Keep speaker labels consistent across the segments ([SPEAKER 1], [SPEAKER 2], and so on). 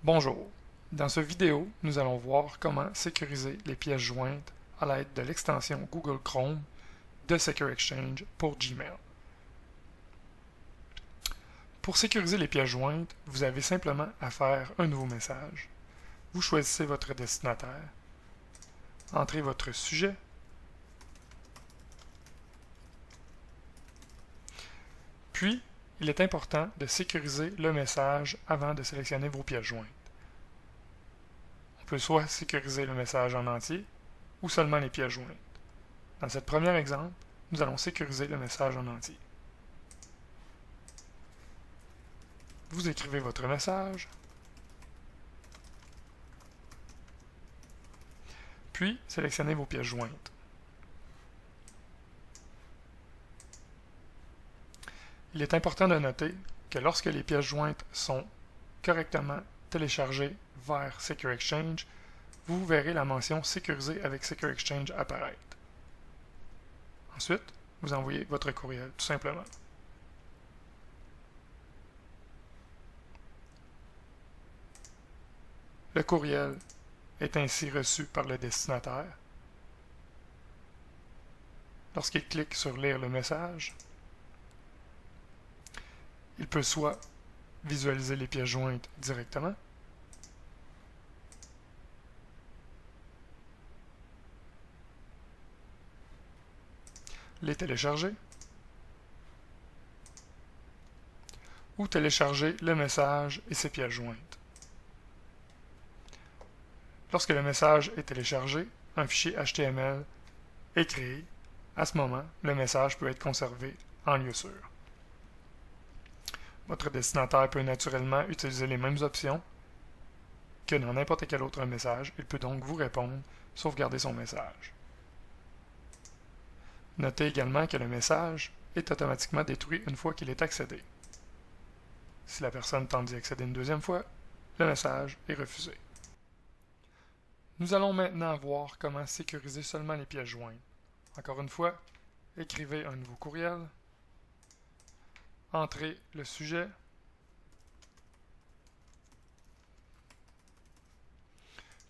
[SPEAKER 1] Bonjour. Dans cette vidéo, nous allons voir comment sécuriser les pièces jointes à l'aide de l'extension Google Chrome de Secure Exchange pour Gmail. Pour sécuriser les pièces jointes, vous avez simplement à faire un nouveau message. Vous choisissez votre destinataire, entrez votre sujet, puis il est important de sécuriser le message avant de sélectionner vos pièces jointes. On peut soit sécuriser le message en entier ou seulement les pièces jointes. Dans ce premier exemple, nous allons sécuriser le message en entier. Vous écrivez votre message, puis sélectionnez vos pièces jointes. Il est important de noter que lorsque les pièces jointes sont correctement téléchargées vers Secure Exchange, vous verrez la mention Sécuriser avec Secure Exchange apparaître. Ensuite, vous envoyez votre courriel, tout simplement. Le courriel est ainsi reçu par le destinataire. Lorsqu'il clique sur Lire le message, il peut soit visualiser les pièces jointes directement, les télécharger, ou télécharger le message et ses pièces jointes. Lorsque le message est téléchargé, un fichier HTML est créé. À ce moment, le message peut être conservé en lieu sûr. Votre destinataire peut naturellement utiliser les mêmes options que dans n'importe quel autre message. Il peut donc vous répondre, sauvegarder son message. Notez également que le message est automatiquement détruit une fois qu'il est accédé. Si la personne tente d'y accéder une deuxième fois, le message est refusé. Nous allons maintenant voir comment sécuriser seulement les pièces jointes. Encore une fois, écrivez un nouveau courriel, entrez le sujet,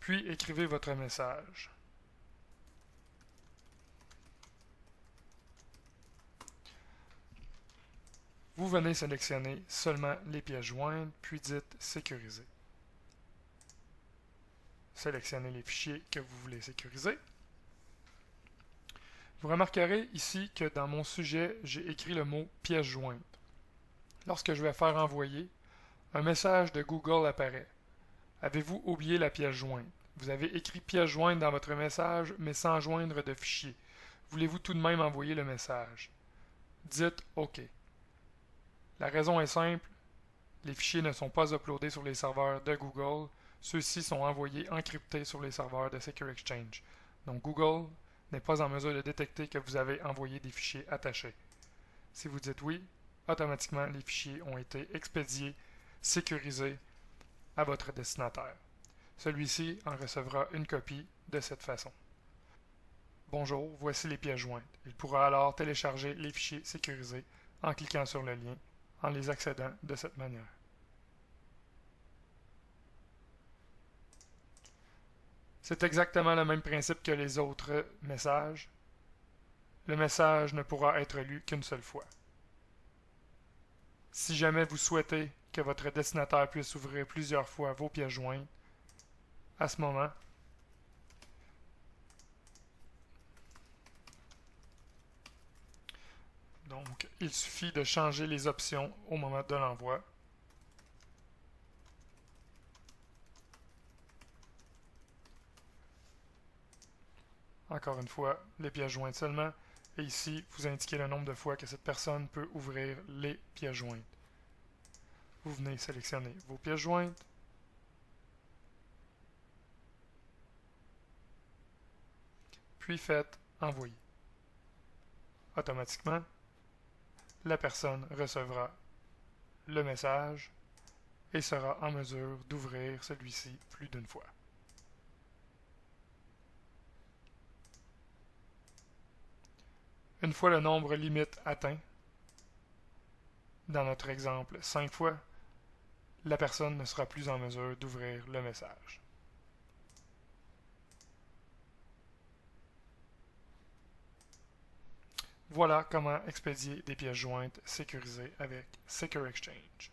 [SPEAKER 1] puis écrivez votre message. Vous venez sélectionner seulement les pièces jointes, puis dites Sécuriser. Sélectionnez les fichiers que vous voulez sécuriser. Vous remarquerez ici que dans mon sujet, j'ai écrit le mot pièce jointe. Lorsque je vais faire envoyer, un message de Google apparaît. Avez-vous oublié la pièce jointe? Vous avez écrit pièce jointe dans votre message, mais sans joindre de fichier. Voulez-vous tout de même envoyer le message? Dites OK. La raison est simple, les fichiers ne sont pas uploadés sur les serveurs de Google, ceux-ci sont envoyés encryptés sur les serveurs de Secure Exchange. Donc Google n'est pas en mesure de détecter que vous avez envoyé des fichiers attachés. Si vous dites oui, automatiquement les fichiers ont été expédiés, sécurisés à votre destinataire. Celui-ci en recevra une copie de cette façon. Bonjour, voici les pièces jointes. Il pourra alors télécharger les fichiers sécurisés en cliquant sur le lien, en les accédant de cette manière. C'est exactement le même principe que les autres messages. Le message ne pourra être lu qu'une seule fois. Si jamais vous souhaitez que votre destinataire puisse ouvrir plusieurs fois vos pièces jointes, à ce moment, donc, il suffit de changer les options au moment de l'envoi. Encore une fois, les pièces jointes seulement. Et ici, vous indiquez le nombre de fois que cette personne peut ouvrir les pièces jointes. Vous venez sélectionner vos pièces jointes. Puis faites envoyer. Automatiquement, la personne recevra le message et sera en mesure d'ouvrir celui-ci plus d'une fois. Une fois le nombre limite atteint, dans notre exemple 5 fois, la personne ne sera plus en mesure d'ouvrir le message. Voilà comment expédier des pièces jointes sécurisées avec Secure Exchange.